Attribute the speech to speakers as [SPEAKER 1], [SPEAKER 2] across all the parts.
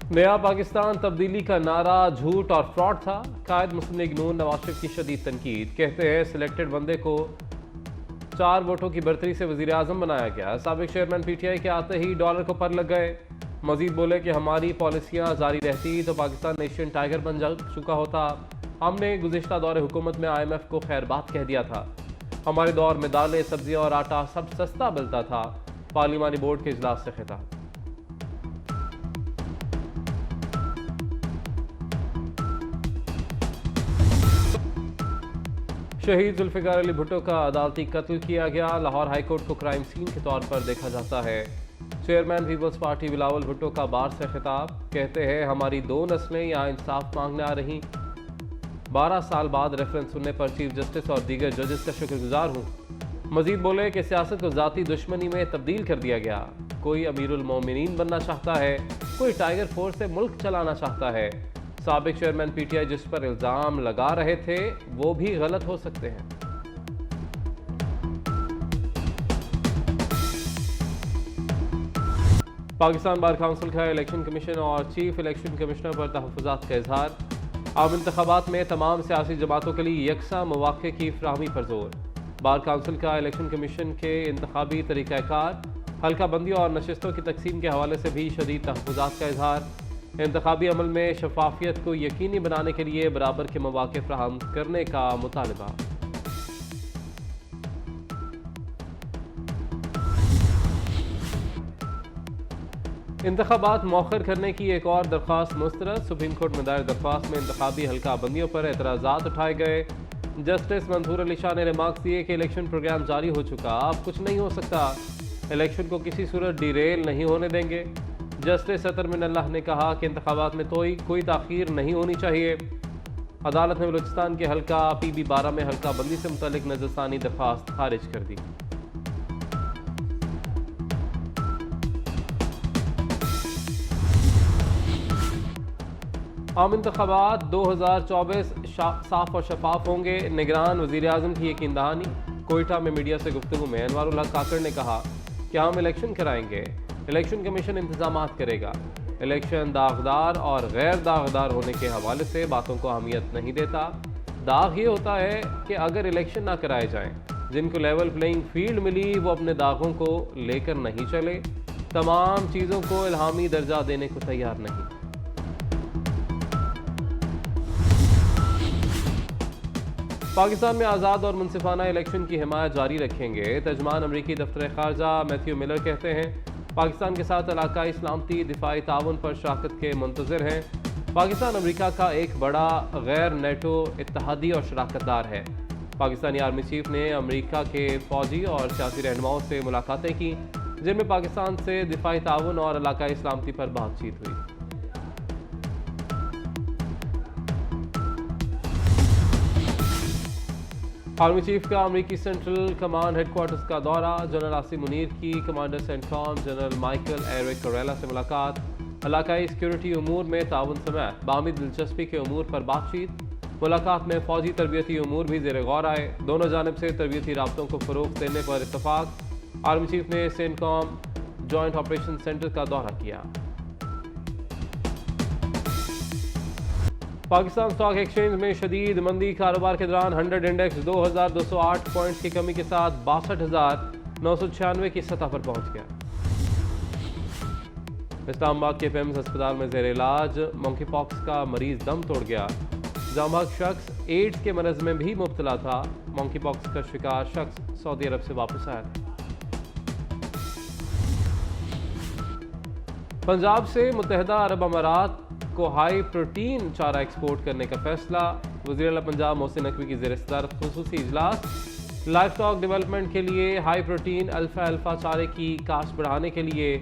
[SPEAKER 1] नया पाकिस्तान तब्दीली का नारा झूठ और फ्रॉड था। कायद मुस्लिम लीग नून नवाज शरीफ की शदीद तनकीद। कहते हैं सिलेक्टेड बंदे को 4 वोटों की बढ़तरी से वजीर आजम बनाया गया। साबिक चेयरमैन पीटीआई के आते ही डॉलर को पर लग गए। मजीद बोले कि हमारी पॉलिसियां जारी रहती तो पाकिस्तान एशियन टाइगर बन जा चुका होता। हमने गुज़िश्ता दौरे हुकूमत में IMF को खैरबात कह दिया था। हमारे दौर में दालें, सब्जियां और आटा सब सस्ता मिलता था। पार्लिमानी बोर्ड के इजलास से खिताब। शहीद जुल्फिकार अली भुट्टो का अदालती कत्ल किया गया। लाहौर हाईकोर्ट को क्राइम सीन के तौर पर देखा जाता है। Chairman Peoples Party Bilawal Bhutto का बार से खिताब। कहते हैं हमारी 2 नस्लें यहाँ इंसाफ मांगने आ रही। 12 साल बाद रेफरेंस सुनने पर चीफ जस्टिस और दीगर जजेस का शुक्रगुजार हूँ। मजीद बोले कि सियासत को जाती दुश्मनी में तब्दील कर दिया गया। कोई अमीरुल मोमिनीन बनना चाहता है, कोई टाइगर फोर्स से मुल्क चलाना चाहता है। साबिक चेयरमैन पीटीआई जिस पर इल्जाम लगा रहे थे वो भी गलत हो सकते हैं। पाकिस्तान बार काउंसिल का इलेक्शन कमीशन और चीफ इलेक्शन कमिश्नर पर तहफ़्फ़ुज़ात का इजहार। आम इंतखाबात में तमाम सियासी जमातों के लिए यकसा मौक़े की फ्राहमी पर जोर। बार काउंसिल का इलेक्शन कमीशन के इंतखाबी तरीक़ाकार, हल्का बंदी और नशिस्तों की तकसीम के हवाले से भी शदीद तहफ़्फ़ुज़ात का इजहार। इंतखाबी अमल में शफाफियत को यकीनी बनाने के लिए बराबर के मौक़े फ्राहम करने का मुतालबा। इंतखाबात मौखर करने की एक और दरख्वास्त मुस्तरद। सुप्रीम कोर्ट में दायर दरख्वास्त में इंतखाबी हल्का बंदियों पर एतराज़ात उठाए गए। जस्टिस मंसूर अली शाह ने रिमार्क्स दिए कि इलेक्शन प्रोग्राम जारी हो चुका, अब कुछ नहीं हो सकता। इलेक्शन को किसी सूरत डिरेल नहीं होने देंगे। जस्टिस सतर मिनल्लाह ने कहा कि इंतखाबात में कोई ताख़ीर नहीं होनी चाहिए। अदालत ने बलूचिस्तान के हल्का PB-12 में हल्का बंदी से मुतल्लिक नज़रसानी दरख्वास्त खारिज कर दी। आम इंतखाबात 2024 साफ और शफाफ होंगे, निगरान वज़ीर आज़म की यकीन दहानी। कोयटा में मीडिया से गुफ्तगू में अनवारुल हक काकड़ ने कहा कि हम इलेक्शन कराएंगे, इलेक्शन कमीशन इंतजामात करेगा। इलेक्शन दागदार और गैर दागदार होने के हवाले से बातों को अहमियत नहीं देता। दाग ये होता है कि अगर इलेक्शन ना कराए जाएं, जिनको लेवल प्लेइंग फील्ड मिली वो अपने दागों को लेकर नहीं चले। तमाम चीज़ों को इल्हामी दर्जा देने को तैयार नहीं। पाकिस्तान में आज़ाद और मुनसिफाना इलेक्शन की हिमायत जारी रखेंगे। तर्जमान अमरीकी दफ्तर ख़ारजा मैथ्यू मिलर कहते हैं पाकिस्तान के साथ इलाकाई सलामती दिफाई ताउन पर शराकत के मुंतज़िर हैं। पाकिस्तान अमरीका का एक बड़ा गैर नेटो इत्तहादी और शराकतदार है। पाकिस्तानी आर्मी चीफ ने अमरीका के फ़ौजी और सियासी रहनुमाओं से मुलाकातें की, जिनमें पाकिस्तान से दिफाई ताउन और इलाकाई सलामती पर बातचीत हुई। आर्मी चीफ का अमरीकी सेंट्रल कमांड हेडक्वार्टर्स का दौरा। जनरल आसिम मुनीर की commander CENTCOM general Michael Erik कोरेला से मुलाकात। इलाकाई सिक्योरिटी उमूर में ताउन समेत बाहमी दिलचस्पी के उमूर पर बातचीत। मुलाकात में फ़ौजी तरबियती उमूर भी ज़ेर गौर आए। दोनों जानिब से तरबियती राब्तों को फ़रोग़ देने पर इत्तफ़ाक़। आर्मी चीफ ने सेंटकॉम जॉइंट ऑपरेशन सेंटर का दौरा किया। पाकिस्तान स्टॉक एक्सचेंज में शदीद मंदी। कारोबार के दौरान 100 इंडेक्स 2208 पॉइंट्स की कमी के साथ 62,996 की सतह पर पहुंच गया। इस्लामाबाद के फेमस अस्पताल में ज़ेर इलाज मंकी पॉक्स का मरीज दम तोड़ गया। जामबहक शख्स एड्स के मरज में भी मुब्तला था। मंकी पॉक्स का शिकार शख्स सऊदी अरब से वापस आया था। पंजाब से मुत्तहिदा अरब अमारात को हाई प्रोटीन चारा एक्सपोर्ट करने का फैसला। वज़ीर आला पंजाब मोहसिन नकवी की ज़ेर सदारत खुसूसी इजलास। लाइफ स्टॉक डेवलपमेंट के लिए हाई प्रोटीन अल्फा चारे की काश्त बढ़ाने के लिए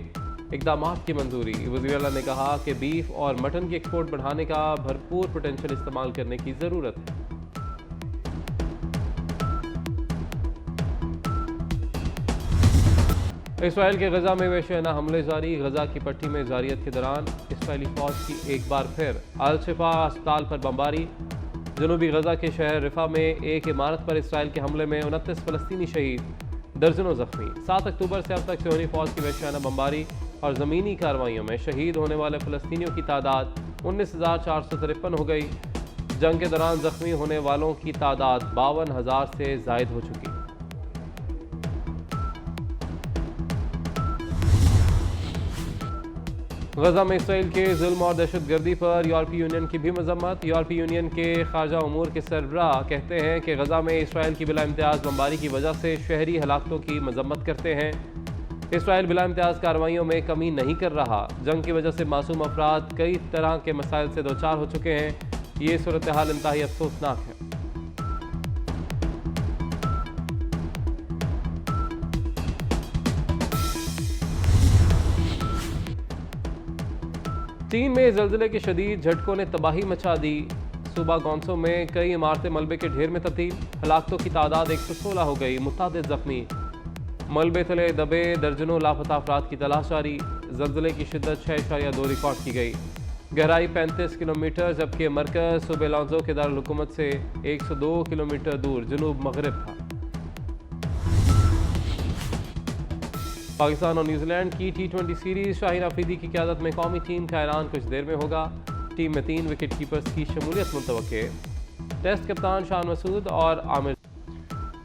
[SPEAKER 1] इक़दामात की मंजूरी। वज़ीर आला ने कहा कि बीफ और मटन की एक्सपोर्ट बढ़ाने का भरपूर पोटेंशियल इस्तेमाल करने की ज़रूरत है। इसराइल के गजा में वहशाना हमले जारी। गजा की पट्टी में जारियत के दौरान इसराइली फौज की एक बार फिर अल शिफा अस्पताल पर बमबारी। जनूबी गजा के शहर रिफा में एक इमारत पर इसराइल के हमले में 29 फ़लस्तीनी शहीद, दर्जनों जख्मी। 7 अक्टूबर से अब तक सियोनी फौज की वहशाना बमबारी और ज़मीनी कार्रवाइयों में शहीद होने वाले फ़लस्तीनियों की तादाद 19,453 हो गई। जंग के दौरान जख्मी होने वालों की तादाद 52,000 से ज़ायद हो चुकी। गजा में इसराइल के जुल्म और दहशतगर्दी पर यूरोपीय यूनियन की भी मजम्मत। यूरोपीय यूनियन के खारजा उमूर के सरबराह कहते हैं कि गजा में इसराइल की बिला इम्तियाज़ बमबारी की वजह से शहरी हलाकतों की मजम्मत करते हैं। इसराइल बिला इम्तियाज़ कार्रवाइयों में कमी नहीं कर रहा। जंग की वजह से मासूम अफराद कई तरह के मसाइल से दो चार हो चुके हैं। ये सूरत हाल इंतहाई अफसोसनाक है। चीन में ज़लज़ले के शदीद झटकों ने तबाही मचा दी। सूबा गौंसो में कई इमारतें मलबे के ढेर में तब्दील। हलाकतों की तादाद 116 हो गई, मुतादिद जख्मी। मलबे तले दबे दर्जनों लापता अफराद की तलाश जारी। ज़लज़ले की शिद्दत 6.2 रिकॉर्ड की गई। गहराई 35 किलोमीटर, जबकि मरकज़ सूबे लॉन्जो के दारुल हुकूमत से 102 किलोमीटर दूर जनूब मगरिब था। पाकिस्तान और न्यूजीलैंड की T20 सीरीज शाहीन अफरीदी की क़यादत में कौमी टीम का ऐलान कुछ देर में होगा। टीम में 3 विकेट कीपर्स की शमूलियत मुतवक्के। टेस्ट कप्तान शान मसूद और आमिर।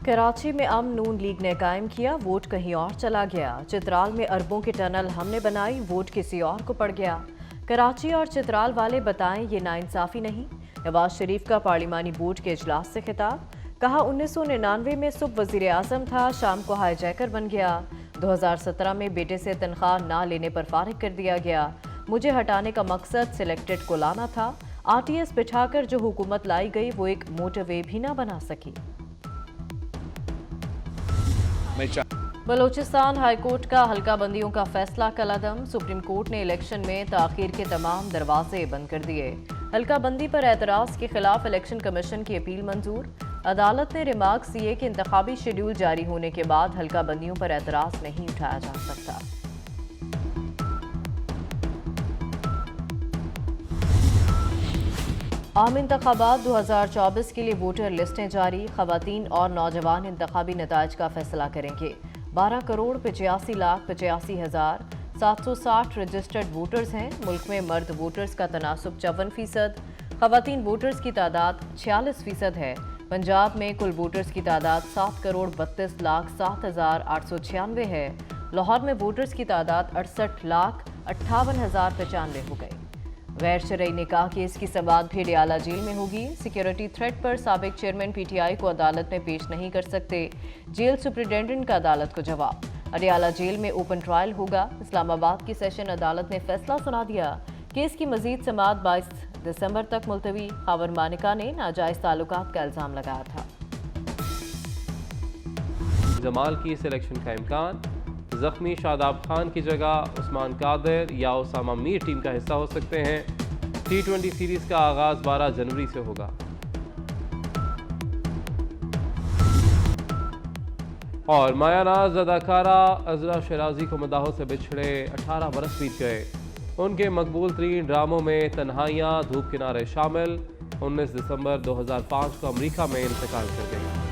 [SPEAKER 2] कराची में अमन नून लीग ने कायम किया, वोट कहीं और चला गया। चित्राल में अरबों की टनल हमने बनाई, वोट किसी और को पड़ गया। कराची और चित्राल वाले बताएं ये नाइंसाफी नहीं। नवाज शरीफ का पार्लिमानी बोर्ड के इजलास से खिताब। कहा 1999 में सुबह वजीर आजम था, शाम को हाईजैकर बन गया। 2017 में बेटे से तनख्वाह ना लेने पर फारिग कर दिया गया। मुझे हटाने का मकसद सिलेक्टेड को लाना था। RTS बिठाकर जो हुकूमत लाई गई वो एक मोटरवे भी ना बना सकी। बलोचिस्तान हाईकोर्ट का हल्का बंदियों का फैसला कलअदम। सुप्रीम कोर्ट ने इलेक्शन में ताखीर के तमाम दरवाजे बंद कर दिए। हल्का बंदी पर एतराज के खिलाफ इलेक्शन कमीशन की अपील मंजूर। अदालत ने रिमार्क्स दिए कि इंतखाबी शेड्यूल जारी होने के बाद हल्का बंदियों पर एतराज नहीं उठाया जा सकता। आम इंतखाबात 2024 के लिए वोटर लिस्टें जारी। खवातीन और नौजवान इंतखाबी नताइज का फैसला करेंगे। 12,85,85,760 रजिस्टर्ड वोटर्स हैं। मुल्क में मर्द वोटर्स का तनासुब 54%, खवातीन वोटर्स की तादाद 46% है। पंजाब में कुल वोटर्स की तादाद 7,32,07,896 है। लाहौर में वोटर्स की तादाद 68,58,095 हो गई। गैर शरई निकाह केस की समाअत भी अडियाला जेल में होगी। सिक्योरिटी थ्रेट पर साबिक चेयरमैन PTI को अदालत में पेश नहीं कर सकते। जेल सुपरिटेंडेंट का अदालत को जवाब। अडियाला जेल में ओपन ट्रायल होगा। इस्लामाबाद की सेशन अदालत ने फैसला सुना दिया। केस की मजीद समाअत 22 दिसंबर तक मुलतवी। खावर मानिका ने नाजायज ताल्लुकात का इल्जाम लगाया था।
[SPEAKER 1] जमाल की सिलेक्शन का इम्कान। जख्मी शादाब खान की जगह उस्मान कादिर या उसामा मीर टीम का हिस्सा हो सकते हैं। T20 सीरीज का आगाज 12 जनवरी से होगा। और माया नाज अदाकारा अजरा शराजी को मदाहों से बिछड़े 18 बरस बीत गए। उनके मकबूल तरीन ड्रामों में तन्हाइयाँ, धूप किनारे शामिल। 19 दिसंबर 2005 को अमरीका में इंतकाल कर गई।